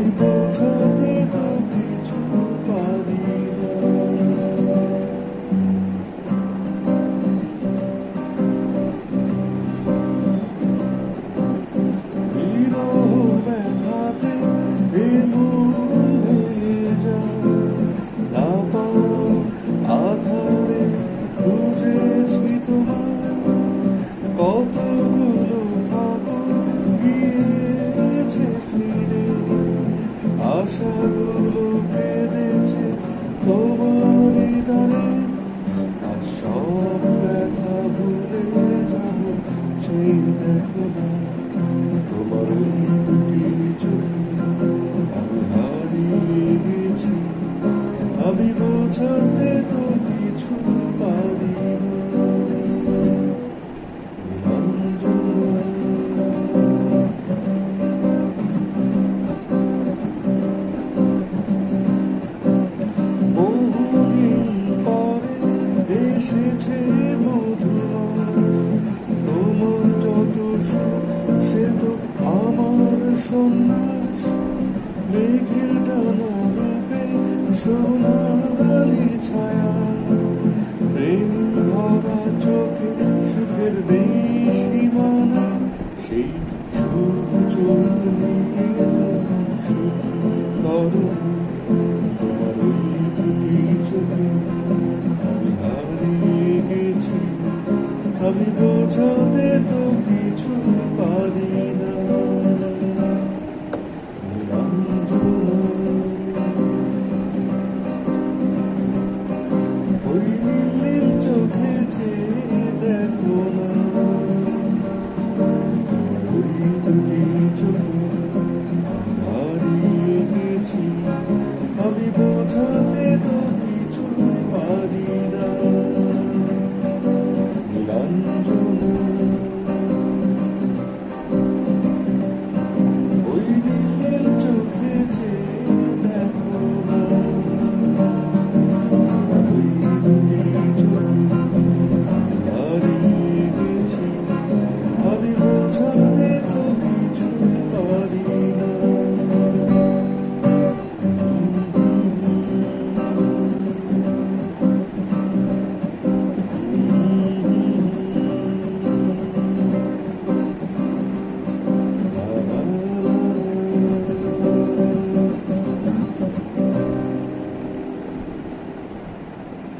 আমি বোঝাতে তো কিছু পারি না। বিরহ ব্যথাতে এ মন ভেঙে যায়, না পাওয়া আধারে খুঁজেছি তোমায়, কতগুলো ফাগুন গিয়েছে ফিরে, আশাগুলো কেঁদেছে তোমারই দ্বারে। আর সব ব্যথা ভুলে যাব সেই দেখো না, তোমার ওই দুটি চোখে আমি হারিয়ে গেছি। আমি বোঝাতে তো কিছু পারি না। বহুদিন পরে এসেছে মধুমাস, তোমার যত সুখ সে তো আমার সন্ন্যাস। মেঘের ডানা রূপে সোনালি ছায়া, প্রেম ভরা চোখে সুখের নেই সীমানা। সেই সুখ চোখ নিয়ে তুমি সুখী করো, তোমার ওই দুটি চোখে আমি হারিয়ে গেছি। আমি বোঝাতে তো কিছু পারি না।